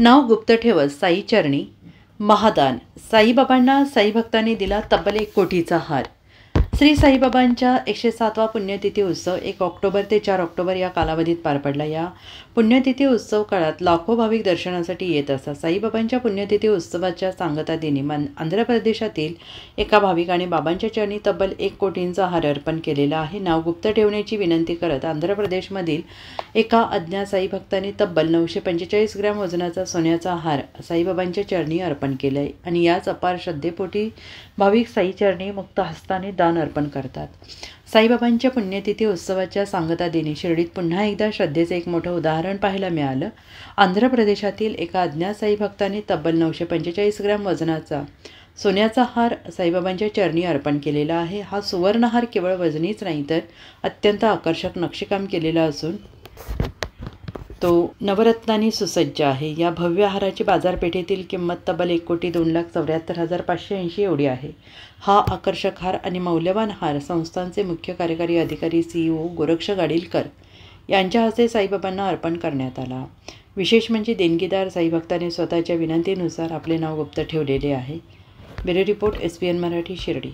नाव गुप्त ठेवत साई चरणी महादान। साईबाबांना साई भक्तांनी दिला तब्बल 1 कोटीचा हार। श्री साईबाबांच्या 107वा पुण्यतिथी उत्सव 1 ऑक्टोबर ते 4 ऑक्टोबर या कालावधीत पार पडला। या पुण्यतिथी उत्सव काळात लाखो भाविक दर्शनासाठी येत असतात। साईबाबांच्या पुण्यतिथी उत्सवाच्या सांगता दिनी आंध्र प्रदेशातील एका भाविकाने बाबांच्या चरणी तब्बल 1 कोटींचा हार अर्पण केलेला आहे। नाव गुप्त ठेवण्याची विनंती करत आंध्र प्रदेशमधील एका अज्ञात साई भक्ताने तब्बल 945 ग्रॅम वजनाचा सोन्याचा हार साईबाबांच्या चरणी अर्पण केला आहे आणि याच अपार श्रद्धेपोटी भाविक साई चरणी मुक्त हस्ताने दान अर्पण करतात। साईबाबांच्या पुण्यतिथी उत्सवाच्या सांगता दिनी शिर्डीत पुन्हा एकदा श्रद्धेचे एक मोठं उदाहरण पाहायला मिळालं। आंध्र प्रदेशातील एका अज्ञात साई भक्ताने तब्बल 945 ग्रॅम वजनाचा सोन्याचा हार साईबाबांच्या चरणी अर्पण केलेला आहे। हा सुवर्ण हार केवळ वजनीच नाही तर अत्यंत आकर्षक नक्षीकाम केलेला असून तो नवरत्नांनी सुसज्ज आहे। या भव्य हाराची बाजारपेठेतील किंमत तब्बल 1,74,580 एवढी आहे। हा आकर्षक हार आणि मौल्यवान हार संस्थांचे मुख्य कार्यकारी अधिकारी CEO गोरक्ष गाडीलकर यांच्या हस्ते साईबाबांना अर्पण करण्यात आला। विशेष म्हणजे देणगीदार साईभक्ताने स्वतःच्या विनंतीनुसार आपले नाव गुप्त ठेवलेले आहे। Bureau report SBN Marathi Shirdi.